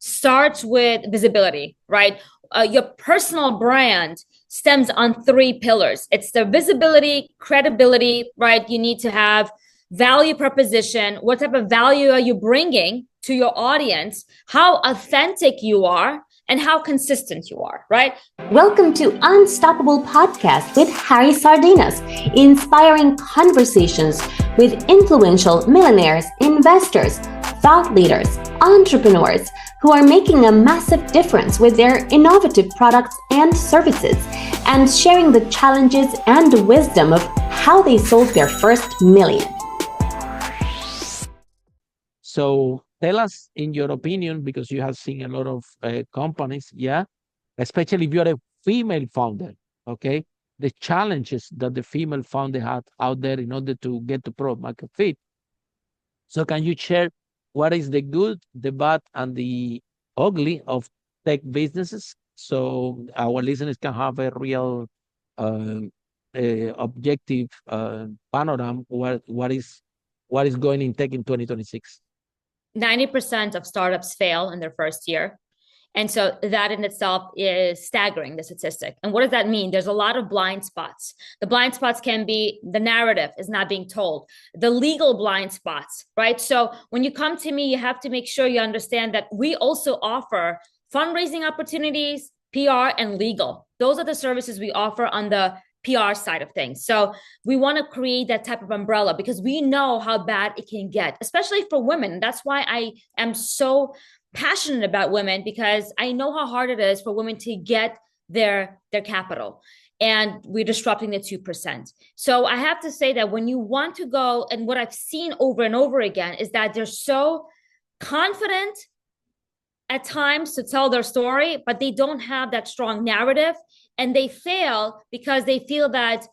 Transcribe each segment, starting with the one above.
starts with visibility, right? Your personal brand stems on three pillars. It's the visibility, credibility, right? You need to have value proposition. What type of value are you bringing to your audience? How authentic you are and how consistent you are, right? Welcome to Unstoppable Podcast with Harry Sardinas, inspiring conversations with influential millionaires, investors, thought leaders, entrepreneurs who are making a massive difference with their innovative products and services, and sharing the challenges and wisdom of how they sold their first million. So tell us, in your opinion, because you have seen a lot of companies, yeah, especially if you're a female founder, okay, the challenges that the female founder had out there in order to get to product market fit. So can you share what is the good, the bad, and the ugly of tech businesses, so our listeners can have a real uh, objective panorama what is going in tech in 2026? 90% of startups fail in their first year. And so that in itself is staggering, the statistic. And what does that mean? There's a lot of blind spots. The blind spots can be the narrative is not being told, the legal blind spots, right? So when you come to me, you have to make sure you understand that we also offer fundraising opportunities, PR, and legal. Those are the services we offer on the PR side of things. So we want to create that type of umbrella because we know how bad it can get, especially for women. That's why I am so passionate about women, because I know how hard it is for women to get their capital, and we're disrupting the 2%. So I have to say that when you want to go, and what I've seen over and over again is that they're so confident at times to tell their story, but they don't have that strong narrative, and they fail because they feel that,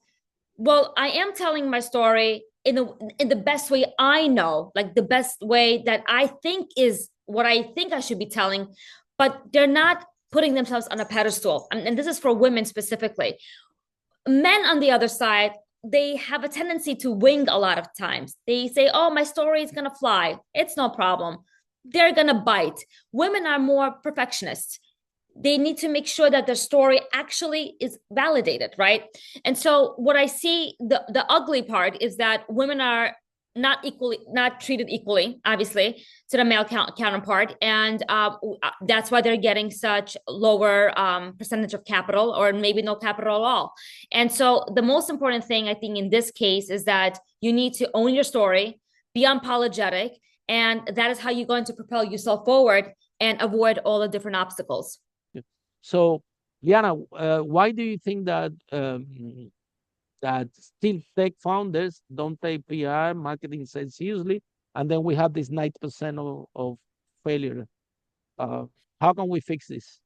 well, I am telling my story in the best way I know, like the best way that I think is what I think I should be telling, but they're not putting themselves on a pedestal. And this is for women specifically. Men on the other side, they have a tendency to wing a lot of times. They say, oh, my story is going to fly. It's no problem. They're going to bite. Women are more perfectionists. They need to make sure that their story actually is validated, right? And so what I see, the ugly part is that women are not treated equally, obviously, to the male counterpart. And that's why they're getting such lower percentage of capital, or maybe no capital at all. And so the most important thing, I think, in this case is that you need to own your story, be unapologetic, and that is how you're going to propel yourself forward and avoid all the different obstacles. So, Liana, why do you think that that still tech founders don't take PR marketing seriously, and then we have this 90% of failure? How can we fix this?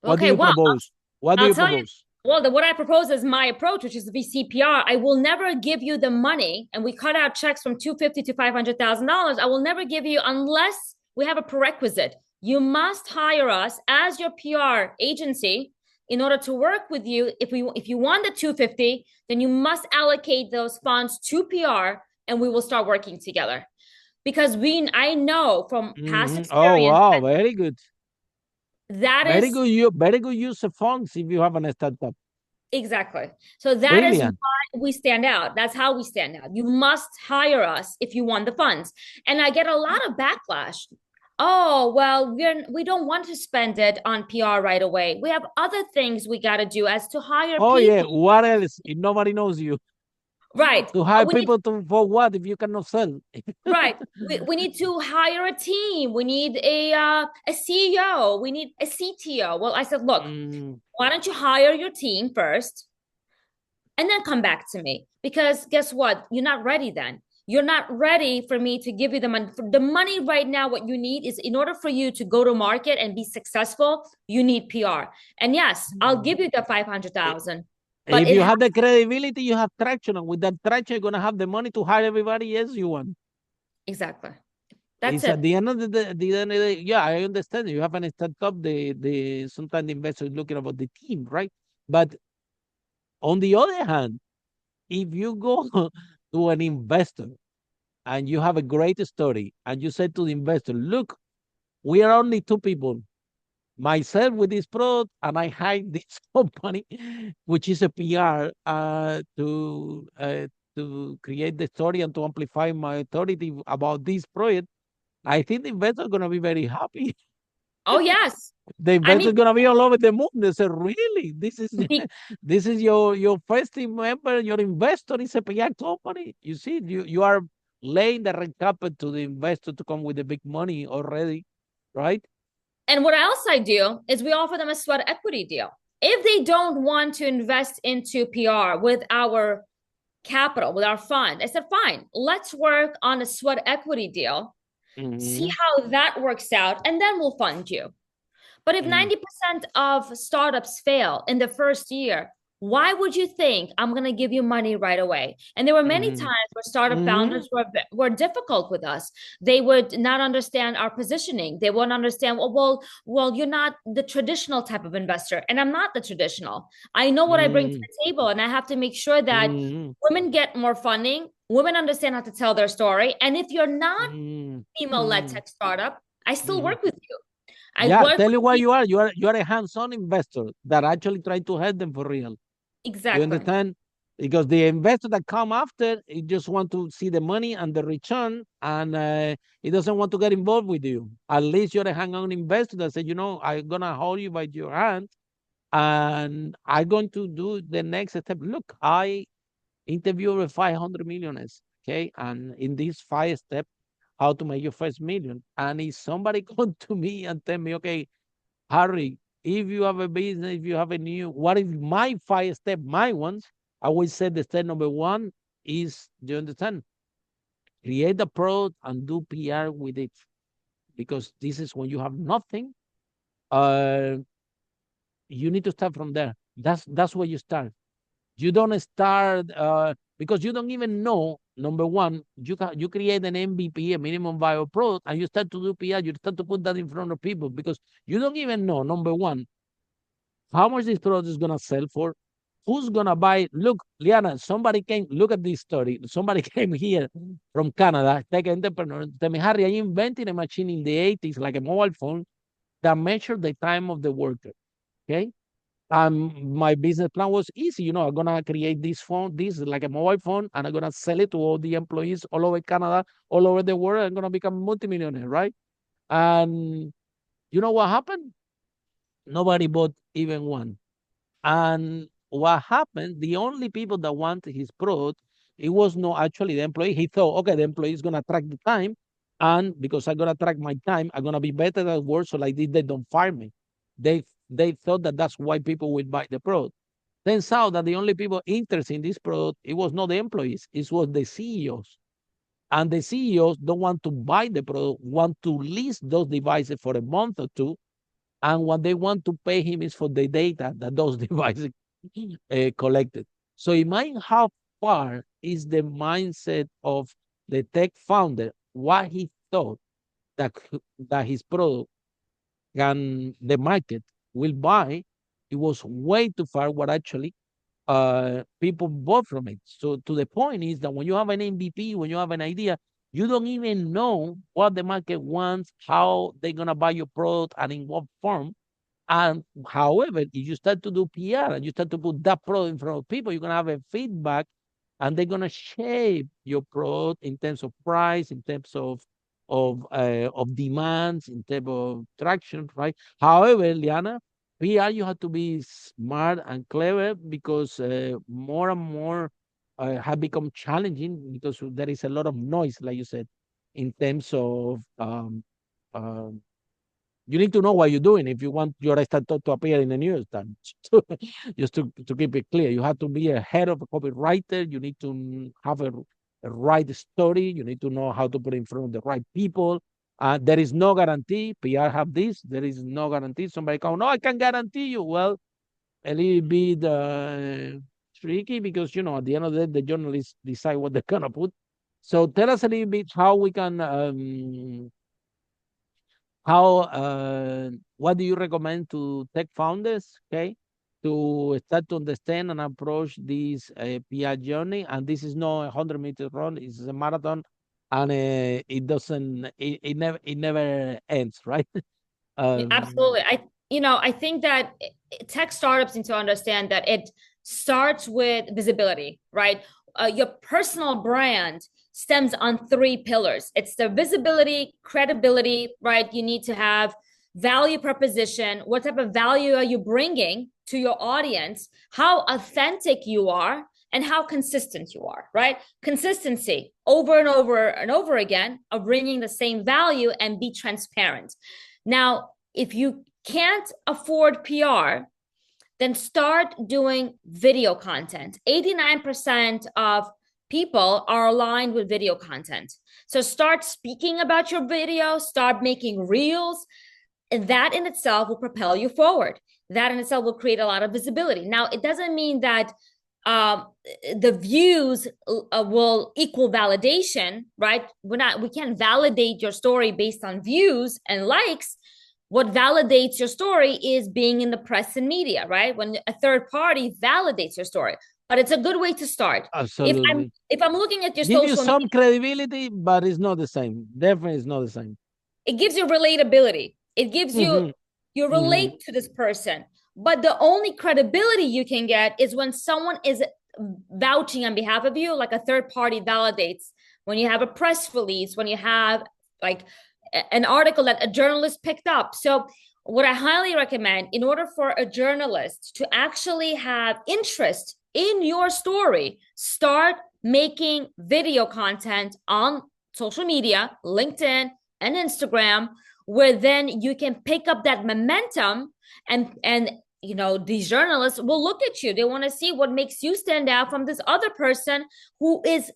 What do you propose? What do you propose? Well, what I propose is my approach, which is the VCPR. I will never give you the money, and we cut out checks from $250,000 to $500,000. I will never give you unless we have a prerequisite. You must hire us as your PR agency in order to work with you. If you want the 250, then you must allocate those funds to PR, and we will start working together. Because I know from past experience. Oh wow, very good. Very good use of funds if you have an startup. Exactly. So that is why we stand out. That's how we stand out. You must hire us if you want the funds. And I get a lot of backlash. Oh, well, we don't want to spend it on PR right away. We have other things we got to do as to hire people. Oh, yeah. What else? If nobody knows you. Right. To hire people for what if you cannot sell? Right. We need to hire a team. We need a CEO. We need a CTO. Well, I said, look, why don't you hire your team first and then come back to me? Because guess what? You're not ready then. You're not ready for me to give you the money. The money right now, what you need is, in order for you to go to market and be successful, you need PR. And yes, I'll give you the 500,000. But if you have the credibility, you have traction. And with that traction, you're going to have the money to hire everybody else you want. Exactly. That's it. At the end of the day, yeah, I understand. You have an startup, sometimes the investor is looking about the team, right? But on the other hand, if you go to an investor and you have a great story and you say to the investor, look, we are only two people, myself with this product, and I hired this company, which is a PR, to create the story and to amplify my authority about this project. I think the investors are going to be very happy. Oh, yes. The I investors mean, are going to be all over the moon. They say, really? This is be- this is your first team member, your investor is a PR company. You see, you are laying the red carpet to the investor to come with the big money already, right? and what else I do is we offer them a sweat equity deal. If they don't want to invest into PR with our capital, with our fund, I said, fine, let's work on a sweat equity deal, see Mm-hmm. how that works out, and then we'll fund you. But if Mm-hmm. 90% of startups fail in the first year, why would you think I'm going to give you money right away? And there were many Mm-hmm. times where startup Mm-hmm. founders were difficult with us. They would not understand our positioning. They wouldn't understand, well, you're not the traditional type of investor. And I'm not the traditional. I know what I bring to Mm-hmm. the table, and I have to make sure that Mm-hmm. women get more funding, women understand how to tell their story. And if you're not female-led Mm-hmm. tech startup, I still Mm-hmm. work with you. I Yeah, work tell with you what people. you are. You are a hands-on investor that actually try to help them for real. You Exactly. understand? Because the investor that come after, he just want to see the money and the return, and he doesn't want to get involved with you. At least you're a hands-on investor that said, I'm gonna hold you by your hand, and I'm going to do the next step. Look, I interview over 500 millionaires, okay, and in these 5 steps, how to make your first million. And if somebody come to me and tell me, okay, Harry, if you have a business, if you have a new, what is my 5 step, my ones? I will say the step number one is, do you understand? Create the product and do PR with it. Because this is when you have nothing, uh, you need to start from there. That's where you start. You don't start because you don't even know. Number one, you create an MVP, a minimum viable product, and you start to do PR. You start to put that in front of people because you don't even know. Number one, how much this product is gonna sell for, who's gonna buy. Look, Liana, somebody came. Look at this story. Somebody came here from Canada, take an entrepreneur. Tell me, Harry, I invented a machine in the 80s, like a mobile phone, that measured the time of the worker. Okay. My business plan was easy. I'm gonna create this phone. This is like a mobile phone, and I'm gonna sell it to all the employees all over Canada, all over the world. I'm gonna become a multimillionaire, right? And you know what happened? Nobody bought even one. And what happened? The only people that wanted his product, it was not actually the employee. He thought, okay, the employee is gonna track the time, and because I'm gonna track my time, I'm gonna be better at work. So like this, they don't fire me. They thought that that's why people would buy the product. Turns out that the only people interested in this product, it was not the employees, it was the CEOs. And the CEOs don't want to buy the product, want to lease those devices for a month or two, and what they want to pay him is for the data that those devices collected. So imagine how far is the mindset of the tech founder, what he thought that that his product and the market will buy. It was way too far what actually people bought from it. So to the point is that when you have an MVP, when you have an idea, you don't even know what the market wants, how they're gonna buy your product, and in what form. And however, if you start to do PR and you start to put that product in front of people, you're gonna have a feedback, and they're gonna shape your product in terms of price, in terms of demands, in terms of traction, right? However, Liana, PR, you have to be smart and clever because more and more have become challenging because there is a lot of noise, like you said, in terms of um, you need to know what you're doing if you want your startup to appear in the New York Times. Just to keep it clear, you have to be a head of a copywriter. You need to have a right story. You need to know how to put it in front of the right people. There is no guarantee. PR have this. There is no guarantee. Somebody come, no, I can guarantee you. Well, a little bit tricky because at the end of the day, the journalists decide what they're gonna put. So tell us a little bit how we can how what do you recommend to tech founders, okay, to start to understand and approach this PR journey? And this is not a 100-meter run, it's a marathon. and it never ends, right? Absolutely. I think that tech startups need to understand that it starts with visibility, right? Your personal brand stems on three pillars. It's the visibility, credibility, right? You need to have value proposition. What type of value are you bringing to your audience? How authentic you are, and how consistent you are, right? Consistency over and over and over again of bringing the same value and be transparent. Now, if you can't afford PR, then start doing video content. 89% of people are aligned with video content. So start speaking about your video, start making reels, and that in itself will propel you forward. That in itself will create a lot of visibility. Now, it doesn't mean that the views will equal validation, right? We can't validate your story based on views and likes. What validates your story is being in the press and media, right? When a third party validates your story. But it's a good way to start. Absolutely. If I'm looking at your Give you social some media, credibility, but it's not the same. Definitely, it's not the same. it gives you relatability. It gives you relate to this person. But the only credibility you can get is when someone is vouching on behalf of you, like a third party validates. When you have a press release, when you have like an article that a journalist picked up. So what I highly recommend, in order for a journalist to actually have interest in your story, start making video content on social media, LinkedIn and Instagram, where then you can pick up that momentum, and these journalists will look at you. They want to see what makes you stand out from this other person who is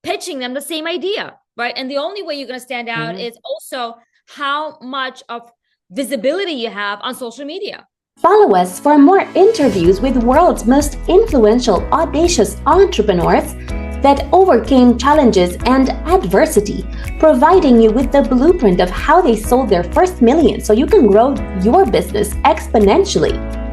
pitching them the same idea, right? And the only way you're going to stand out is also how much of visibility you have on social media. Follow us for more interviews with world's most influential, audacious entrepreneurs that overcame challenges and adversity, providing you with the blueprint of how they sold their first million so you can grow your business exponentially.